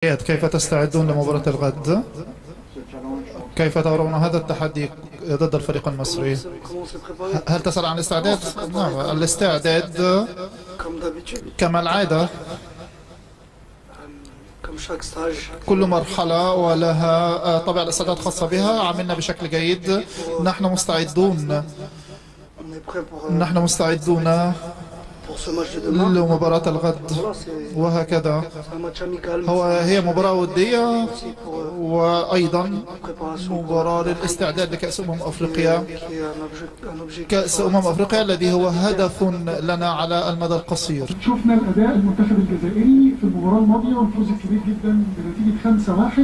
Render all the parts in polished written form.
كيف تستعدون لمباراة الغد؟ كيف ترون هذا التحدي ضد الفريق المصري؟ هل تسأل عن الاستعداد؟ نعم، الاستعداد كما العادة. كل مرحلة ولها طابع الاستعداد خاصة بها. عملنا بشكل جيد. نحن مستعدون لمباراة الغد، وهكذا. هي مباراة ودية وأيضا مباراة للاستعداد لكأس أفريقيا. كأس أفريقيا الذي هو هدف لنا على المدى القصير. شفنا الأداء المنتخب الجزائري في المباراة الماضية والفوز الكبير جدا بنتيجة 5-1،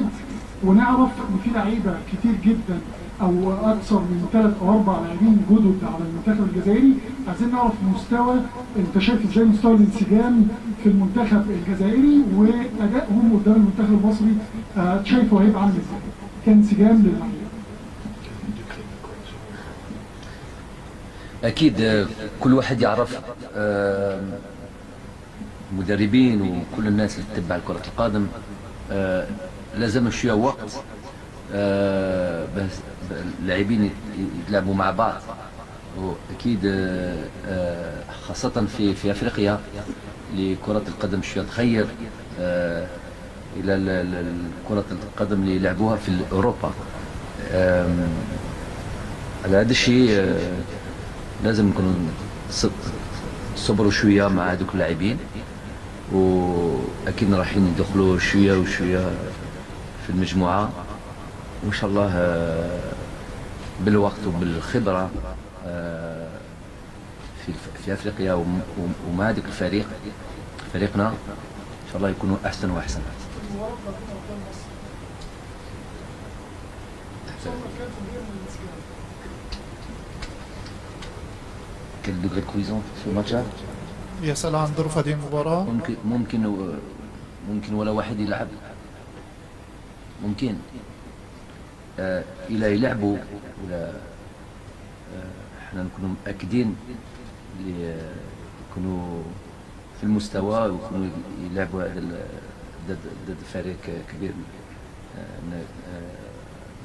ونعرف إن في لعيبة كتير جدا أو أكثر من 3 أو 4 لاعبين جدد على المنتخب الجزائري. عايزين نعرف مستوى، أنت شايف إزاي مستوى الانسجام في المنتخب الجزائري وأدائهم قدام المنتخب المصري؟ شايفه هيبقى عامل إزاي؟ كانسجام للعيبة. أكيد كل واحد يعرف، مدربين وكل الناس اللي تتبع كرة القدم لازم شوية وقت بس اللاعبين يلعبوا مع بعض. وأكيد خاصة في أفريقيا لكرة القدم شوية تغير إلى كرة القدم اللي يلعبوها في أوروبا. على هذا الشيء لازم نكون صبروا شوية مع هذوك اللاعبين، وأكيد رايحين يدخلوا شوية وشوية في المجموعة، وإن شاء الله بالوقت وبالخبرة في أفريقيا ومع هذاك فريقنا إن شاء الله يكونوا أحسن وأحسن. Quel degré de cohésion في الماتش؟ يسأل عن ظروف هذه المباراة. ممكن ولا واحد يلعب، ممكن إلا يلعبوا ولا احنا نكونوا متأكدين اللي يكونوا في المستوى ويكونوا يلعبوا ضد فريق كبير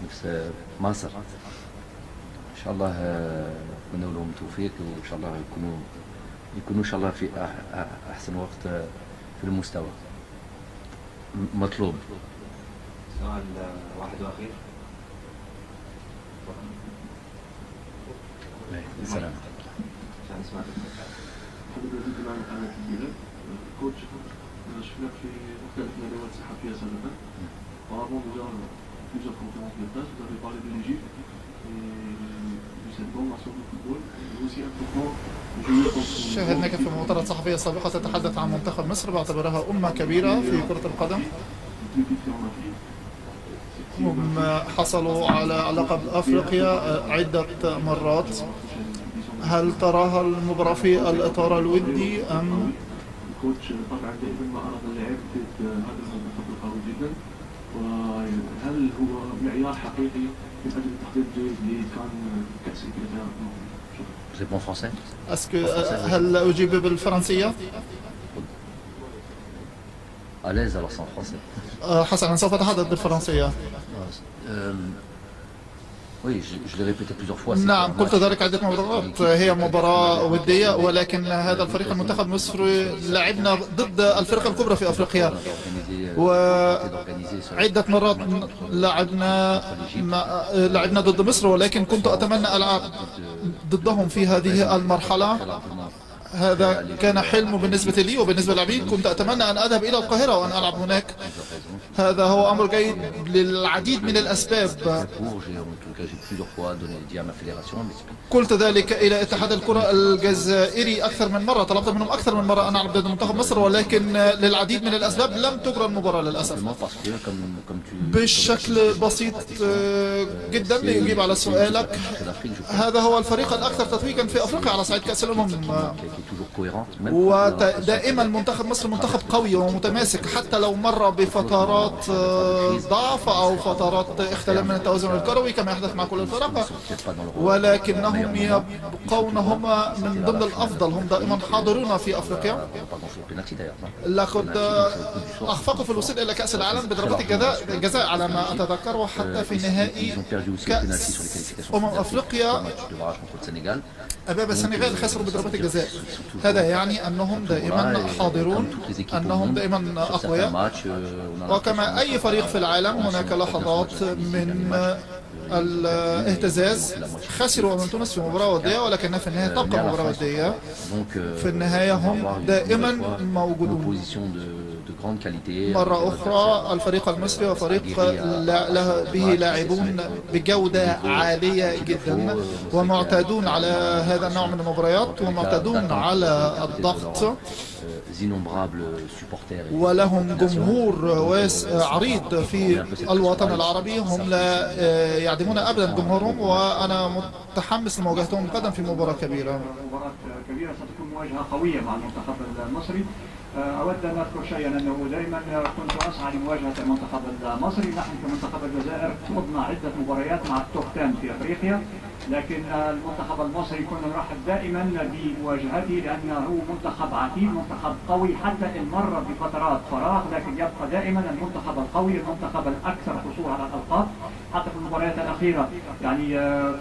نفس مصر. ان شاء الله نتمنى لهم التوفيق، وان شاء الله يكونوا ان شاء الله في احسن وقت في المستوى مطلوب. سؤال واحد واخير. السلام. عشان نسمع حضرتك معنا قناة كبيرة كوتش، شفناك في مختلف الندوات الصحفية سابقا. وأظن plusieurs conférences de presse, vous avez parlé de l'Égypte et de cette bonne nation de football. C'est aussi important de jouer contre. شاهدناك في مؤتمرات صحفية سابقة تتحدث عن منتخب مصر باعتبارها أمة كبيرة في كرة القدم. هم حصلوا على لقب أفريقيا عدة مرات. هل تراها المباراة في الإطار الودي أم؟ الكوتش طبعا دائما ما أراد اللعب ضد هذا المنتخب القوي جدا، وهل هو معيار حقيقي من أجل التحضير الجيد لكان كأس إفريقيا؟ هل أجيب بالفرنسية؟ حسنا، سوف أتحدث بالفرنسية. نعم، قلت ذلك عدة مرات. هي مباراة ودية، ولكن هذا الفريق المنتخب المصري لعبنا ضد الفرق الكبرى في أفريقيا، وعدة مرات لعبنا ضد مصر، ولكن كنت أتمنى ألعب ضدهم في هذه المرحلة. هذا كان حلم بالنسبة لي وبالنسبة للاعبين. كنت أتمنى أن أذهب إلى القاهرة وأن ألعب هناك. هذا هو أمر جيد للعديد من الأسباب. قلت ذلك إلى اتحاد الكرة الجزائري أكثر من مرة، طلبت منهم أكثر من مرة أن ألعب ضد منتخب مصر، ولكن للعديد من الأسباب لم تجرى المباراة للأسف. بشكل بسيط جدا ليجيب على سؤالك، هذا هو الفريق الأكثر تتويجا في أفريقيا على صعيد كأس الأمم، ودائما منتخب مصر منتخب قوي ومتماسك، حتى لو مر بفترات فترات ضعف أو فترات اختلال من التوازن الكروي كما يحدث مع كل الفرق، ولكنهم يبقون هم من ضمن الأفضل، هم دائما حاضرون في أفريقيا. لقد أخفقوا في الوصول إلى كأس العالم بضربات الجزاء على ما أتذكر، وحتى في نهائي كأس أفريقيا أمام السنغال خسروا بضربات الجزاء. هذا يعني أنهم دائما حاضرون، أنهم دائما أقوياء، وكما أي فريق في العالم هناك لحظات من الاهتزاز. خسروا من تونس في مباراة ودية، ولكنها في النهاية تبقى مباراة ودية. في النهاية هم دائما موجودون. مرة أخرى الفريق المصري وفريق به لاعبون بجودة عالية جدا، ومعتادون على هذا النوع من المباريات، ومعتادون على الضغط، ولهم جمهور عريض في الوطن العربي. هم لا يعدمون أبدا جمهورهم، وأنا متحمس لمواجهتهم غدا في مباراة كبيرة. مباراة كبيرة ستكون مواجهة قوية مع المنتخب المصري. أود أن أذكر شيئا أنه دائما كنت أسعى لمواجهة المنتخب المصري. نحن كمنتخب الجزائر خضنا عدة مباريات مع التوب 10 في أفريقيا، لكن المنتخب المصري كنا نرحب دائما بمواجهته لأنه منتخب عتيد، منتخب قوي، حتى إن مر بفترات فراغ لكن يبقى دائما المنتخب القوي، المنتخب الأكثر حصول على الألقاب. حتى في المباريات الأخيرة يعني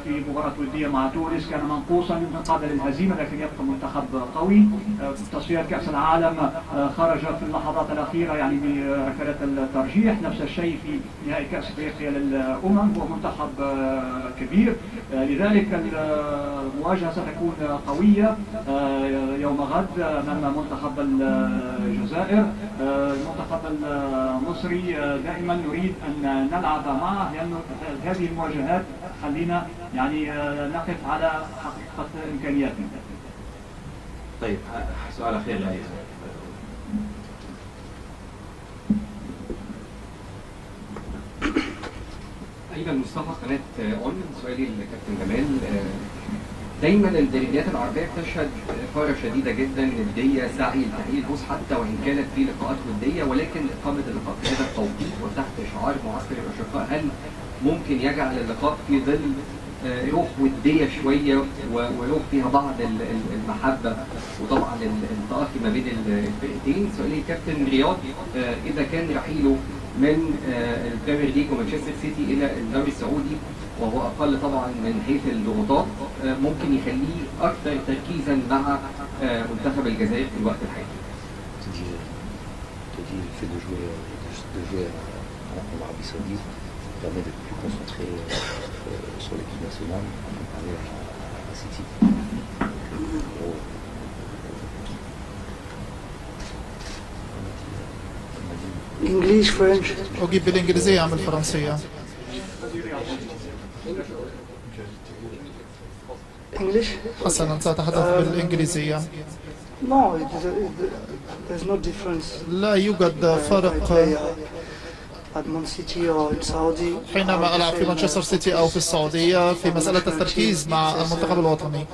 في مباراة ودية مع تونس كان منقوصا يمكن قابل للهزيمة، لكن يبقى منتخب قوي. في تصفيات كأس العالم خرج في اللحظات الأخيرة يعني بركلات الترجيح. نفس الشيء في نهائي كأس أفريقيا للأمم، هو منتخب كبير. لذلك المواجهة ستكون قوية يوم غد أمام منتخب الجزائر. المنتخب المصري دائما نريد أن نلعب معه، لأن هذه المواجهات خلينا يعني نقف على حقيقة إمكانياتنا. طيب سؤال أخير لأي أيضا مصطفى قناة أون. سؤالي للكابتن جمال، دايما الدربيات العربية بتشهد إثارة شديدة جدا، ندية، سعي لتحقيق الفوز حتى وإن كانت في لقاءات ودية، ولكن إقامة اللقاء في هذا التوقيت وتحت شعار معسكر الأشقاء، هل ممكن يجعل اللقاء في ظل روح ودية شوية وروح فيها بعض المحبة وطبعا التأخي ما بين الفرقتين؟ سؤالي كابتن رياض، إذا كان رحيله من البريمير ليج ومانشستر سيتي إلى الدوري السعودي وهو أقل طبعا من حيث الضغوطات، ممكن يخليه أكثر تركيزا مع منتخب الجزائر في الوقت الحالي. permet d'être plus concentré sur l'équipe nationale comparé à City. English, French. أجيب بالإنجليزية عن الفرنسية. English? حسنا، سأتحدث بالإنجليزية. No, there's no difference. لا يوجد فرق حينما ألعب في مانشستر سيتي أو في السعودية في مسألة التركيز مع المنتخب الوطني.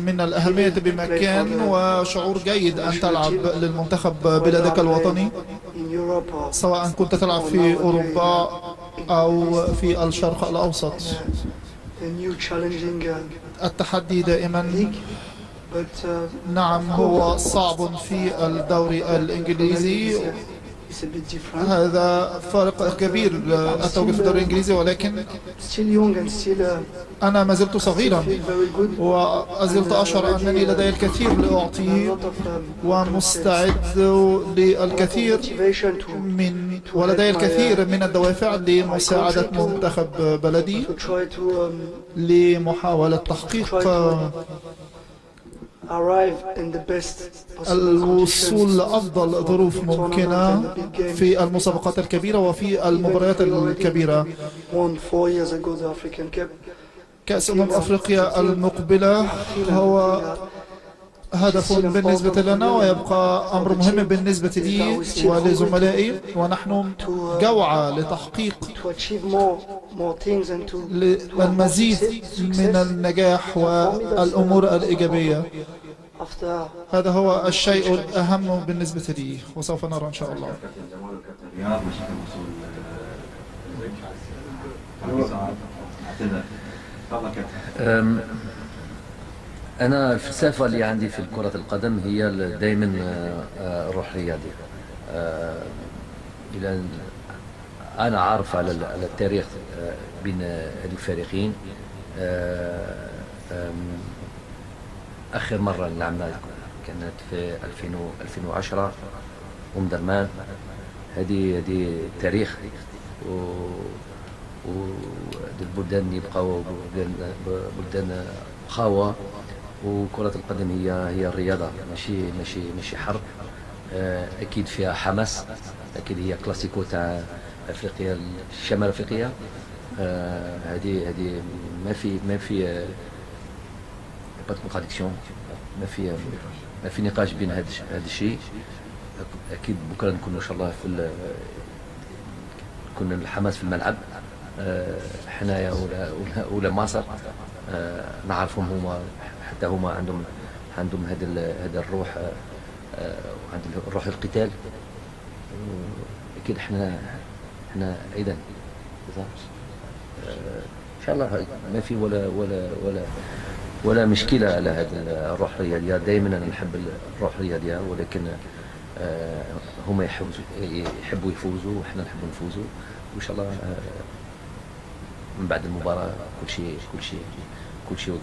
من الأهمية بمكان وشعور جيد أن تلعب للمنتخب بلادك الوطني، سواء كنت تلعب في أوروبا أو في الشرق الأوسط. التحدي دائما نعم هو صعب في الدوري الإنجليزي، هذا فرق كبير التواجد في الدوري الإنجليزي، ولكن أنا ما زلت صغيرا وأزلت أشعر أنني لدي الكثير لأعطيه ومستعد للكثير ولدي الكثير من الدوافع لمساعدة منتخب بلدي لمحاولة تحقيق الوصول لأفضل ظروف ممكنة في المسابقات الكبيرة وفي المباريات الكبيرة. كأس أفريقيا المقبلة هو هدف بالنسبة لنا ويبقى أمر مهم بالنسبة لي ولزملائي، ونحن جوعى لتحقيق المزيد من النجاح والأمور الإيجابية. after هذا هو الشيء الأهم بالنسبة لي، وسوف نرى إن شاء الله. كابتن جمال وكابتن رياض مشاكل وصول اعتذر. تفضل كابتن. أنا الفلسفة اللي عندي في كرة القدم هي دائما روح رياضي. إلى أنا عارف على التاريخ بين الفريقين. آخر مرة لعبنا كانت في 2010 درمان. هذه تاريخ، والبلدان يبقاو بلدان قوة. وكرة القدم هي الرياضة، ماشي حرب. أكيد فيها حماس، أكيد هي كلاسيكو تاع أفريقيا، الشمال أفريقيا. هذه ما في با كونتراديكسيون، ما في نقاش بين هذا الشيء. أكيد بكرة نكونوا إن شاء الله يكون الحماس في الملعب. حنايا ولا مصر نعرفهم، هما حتى هما عندهم هذا الروح، وعندهم روح القتال. اكيد احنا ايضا ان شاء الله ما في ولا مشكله على هذا الروح الرياضيه. دائما انا نحب الروح الرياضيه، ولكن هما يحبوا يفوزوا وإحنا نحب نفوزوا، وإن شاء الله من بعد المباراة كل شيء أوكي.